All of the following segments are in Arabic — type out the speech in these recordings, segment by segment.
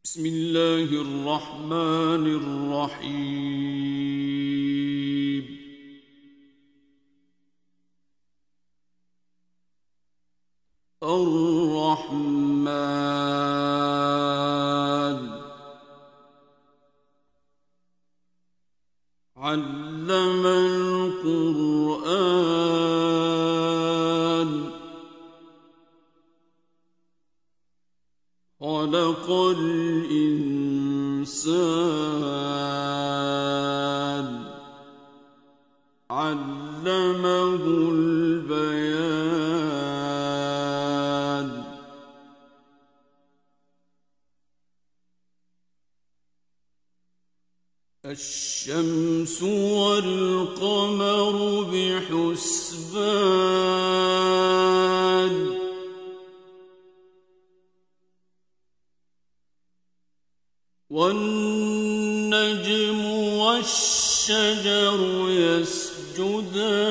بسم الله الرحمن الرحيم. الرحمن علم القرآن خلق الإنسان علمه البيان. الشمس والقمر بحسبان والنجم والشجر يسجدان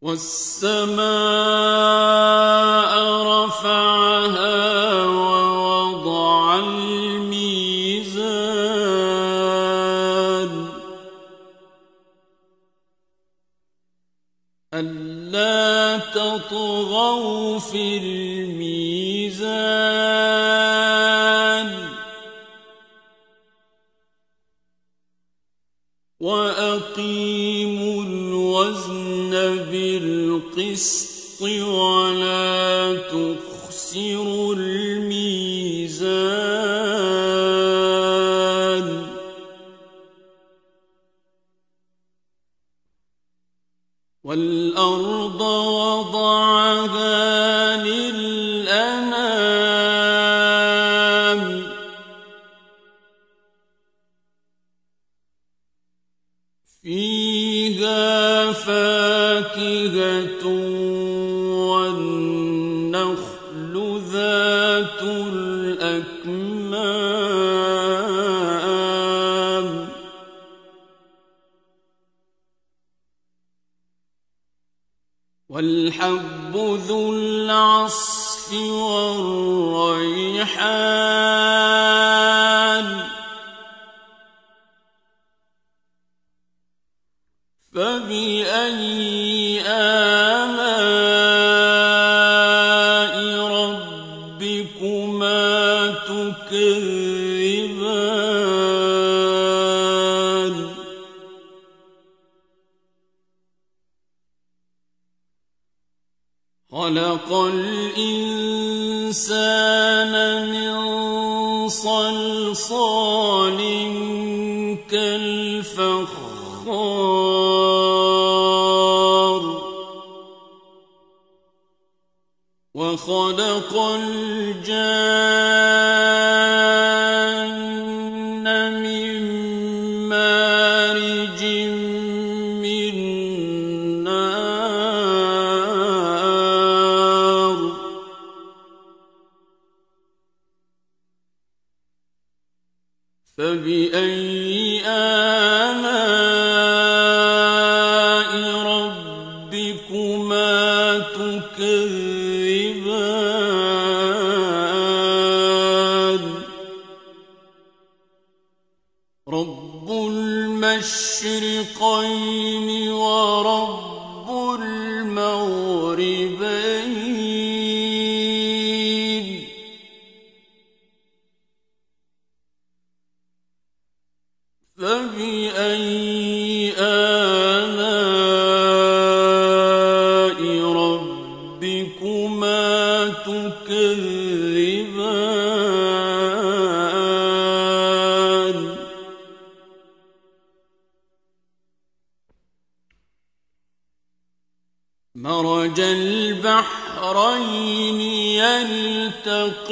والسماء رفعها ووضع الميزان ألا تطغوا في الميزان وأقيموا الوزن بالقسط ولا تخسروا الميزان والأرض وضعها للأنام فيها فاكهة والنخل ذات الأكمام والحب ذو العصف والريحان فبأي آلاء ربكما تكذبان خلق الإنسان من صلصال كالفخار وخلق الجان من مارج من نار فبأي آلاء ربكما تكذبان رب المشرقين ورب المغربين فبأي آلاء ربكما تكذبان مرج البحرين يلتقيان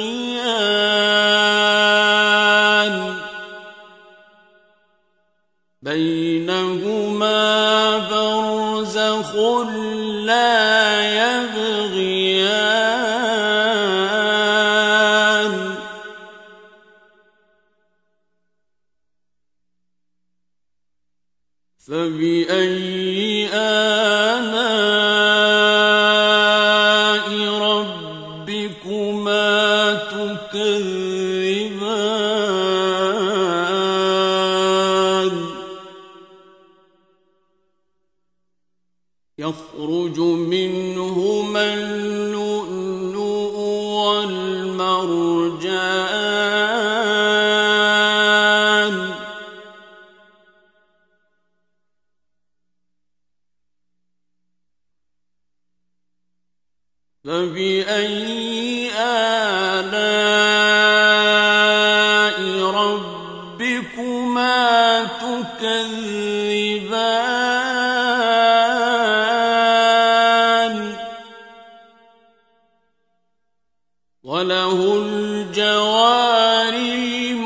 بينهما برزخ لا يبغيان فبأي آلاء يخرج منهما اللؤلؤ والمرجان فبأي آلاء ربكما تكذبان وله الجوار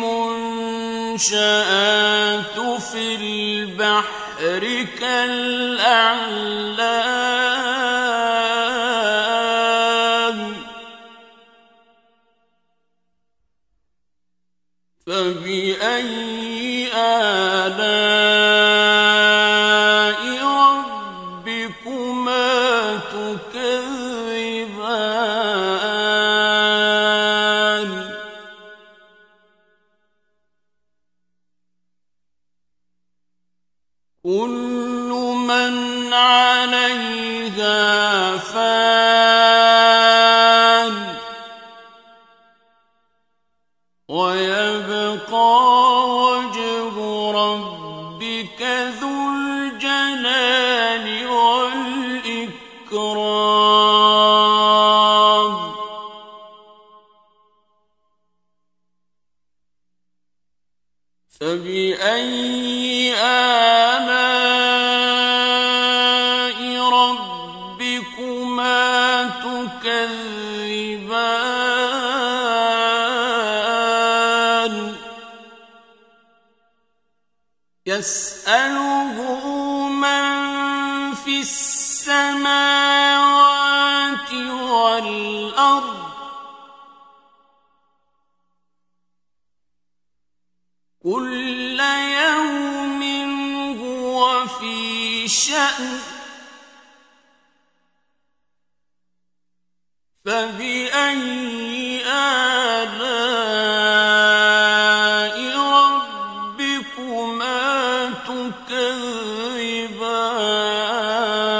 المنشآت في البحر كالأعلام فبأي آلاء ربكما تكذبان كل من عليها فان ويبقى وجه ربك ذو الجلال والإكرام فبأي آلاء ربكما تكذبان يسأله من في السماوات والأرض كل يوم هو في شأن فبأي آلاء ربكما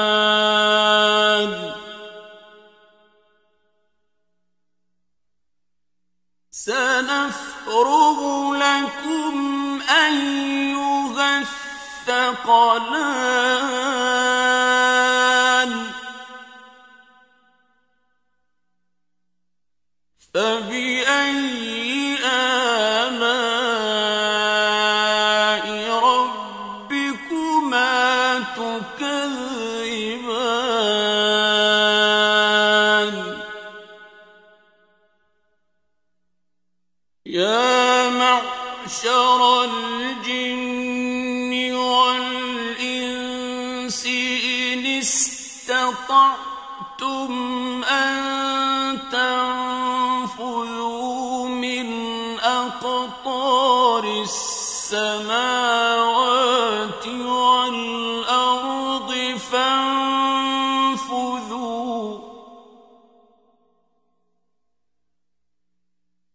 تكذبان سنفرغ لكم أيها الثقلان فبأي آلاء ربكما تكذبان يا معشر الجن والإنس إن استطعتم أن تنفذوا من أقطار السماوات والأرض فانفذوا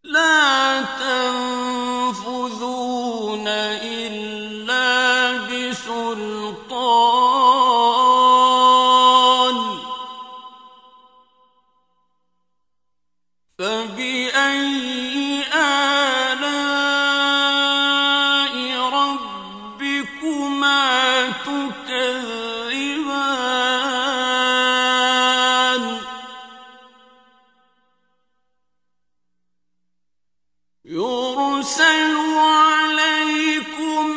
لا تنفذون إلا بسلطان فبأي آلاء ربكما تكذبان يرسل عليكما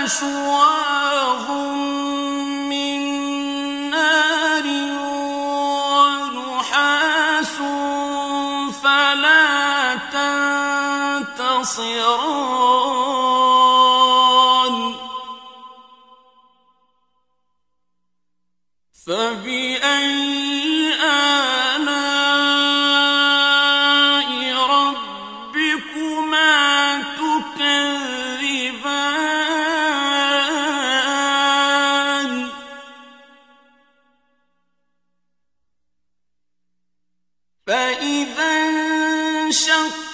شواظ من نار ونحاس فلا تنتصران فبأي آلاء ربكما تكذبان فإذا انشقت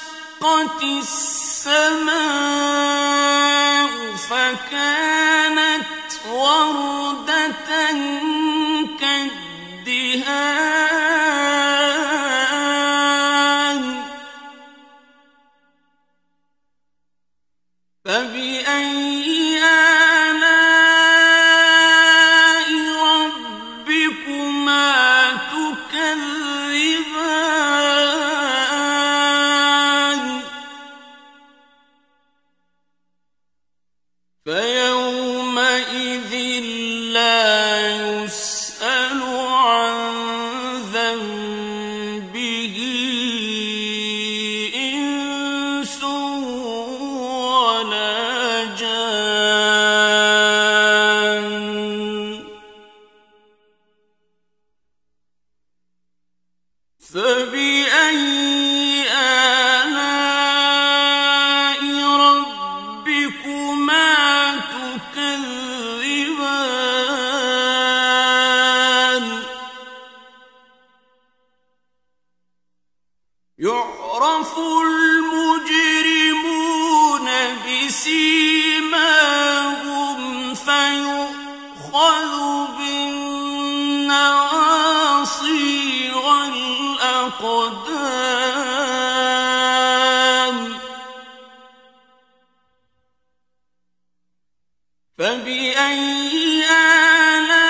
السماء فكانت وردة كالدهان فبأي آلاء ربكما تكذبان يعرف المجرمون بسيماهم فيؤخذ بالنواصي والأقدام فبأي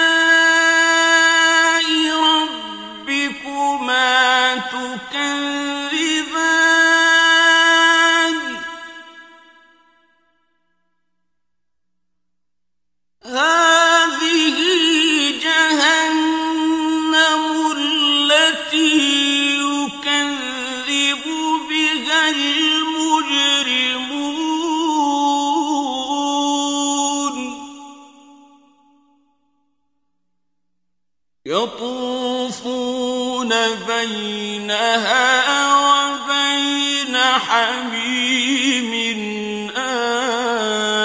آلاء ربكما تكذبان هذه جهنم التي يكذب بها المجرمون يطوفون بينها وبين حميم آن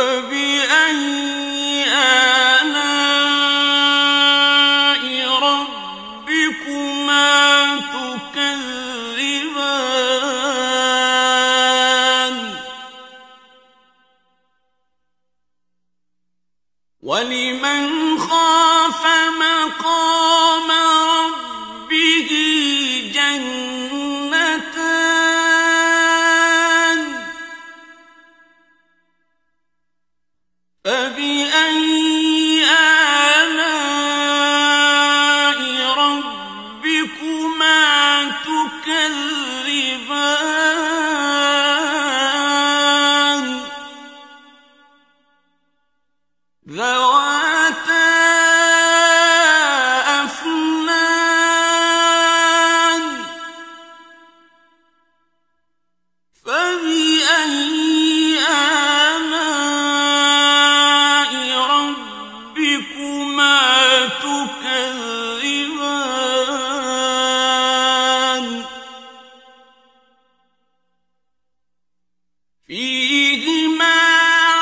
فبأي آلاء ربكما تكذبان ولمن خاف مقام ربه جنتان فبأي آلاء ربكما تكذبان ذواتا أفنان فبأي آلاء ربكما تكذبان فيهما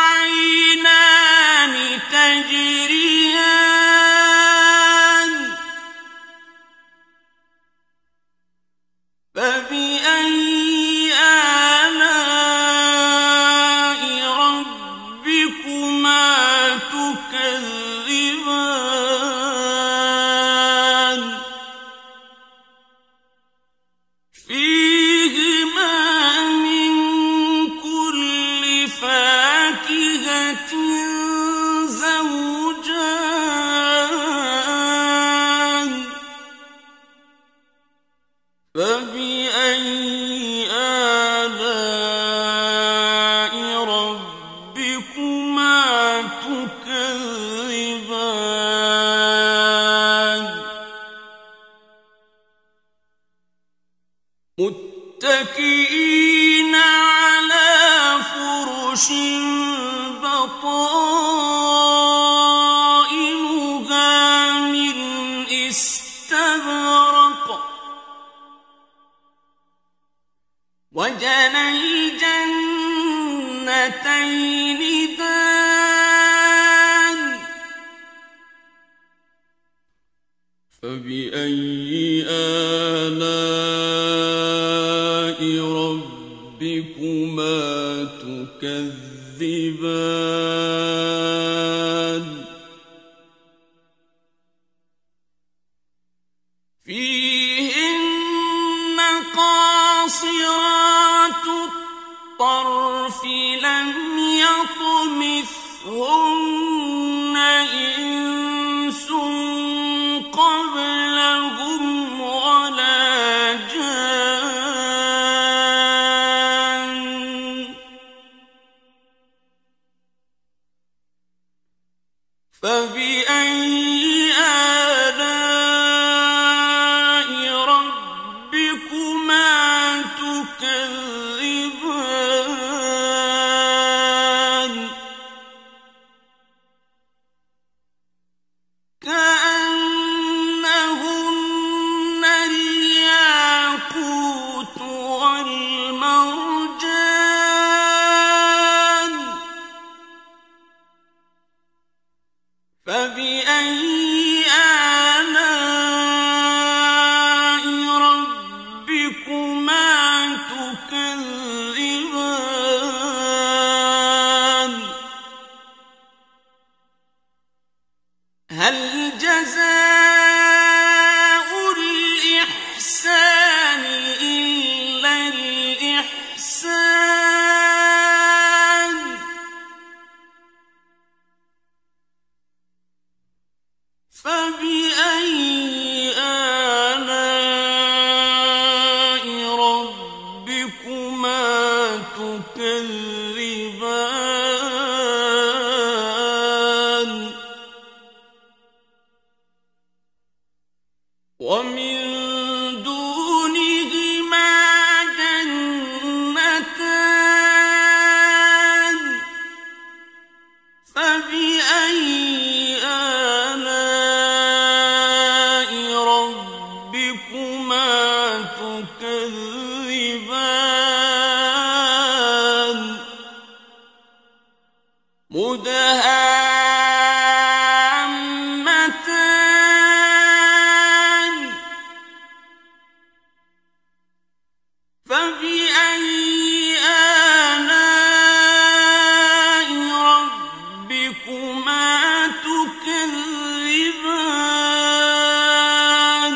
عينان تجريان فبأي آلاء ربكما تكذبان فيهما من كل فاكهة زوجان فبأي آلاء ربكما تكذبان متكئين على فرش بطائنها من استبرق وجنى الجنتين دان فبأي آلاء ربكما تكذبان فيهن قاصرات الطرف لم يطمثهن إنس قبلهم ولا جان فبأي آلاء ربكما تكذبان فبأي آلاء ربكما تكذبان هل جزاء الإحسان إلا الإحسان فبأي آلاء ربكما تكذبان ومن دونهما جنتان فبأي آلاء ربكما تكذبان مدهامتان فبأي آلاء ربكما تكذبان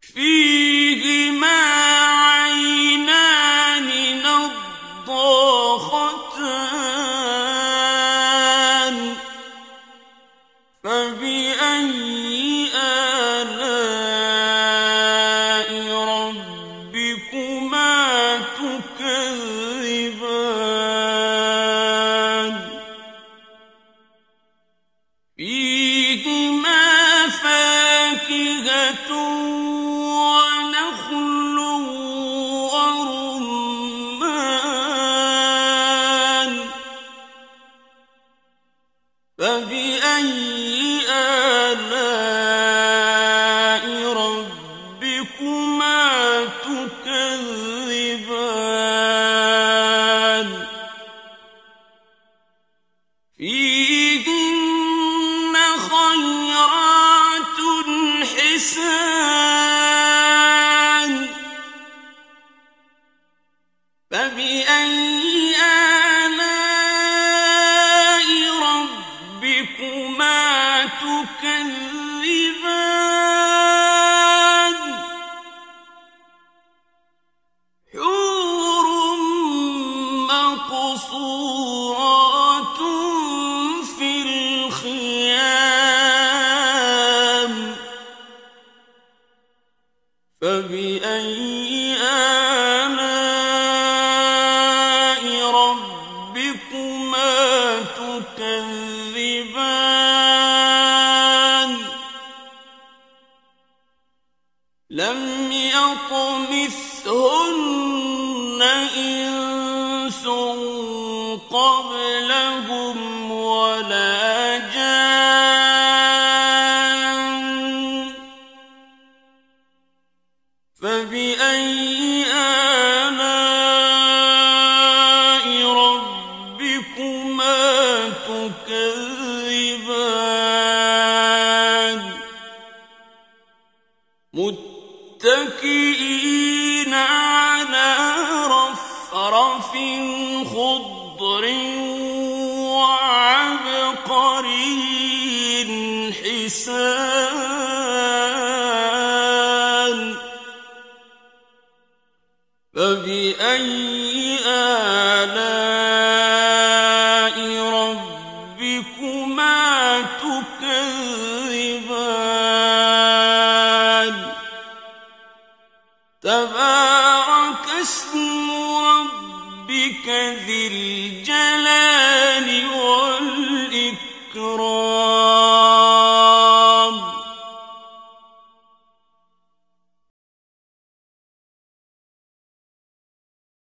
فيهما عينان نضاختان فبأي آلاء ربكما تكذبان فيهما فاكهة ونخل ورمان فبأي آلاء ربكما تكذبان فيهن خيرات حسان فبأي آلاء ربكما تكذبان حور مقصورات في الخيام فبأي آلاء ربكما تكذبان لم يطمثهن إنس قبلهم ولا جان فبأي آلاء ربكما تكذبان متكئين على رفرف خضر وعبقري حسان فبأي آلاء ربكما تكذبان تبارك اسم ربك ذي الجلال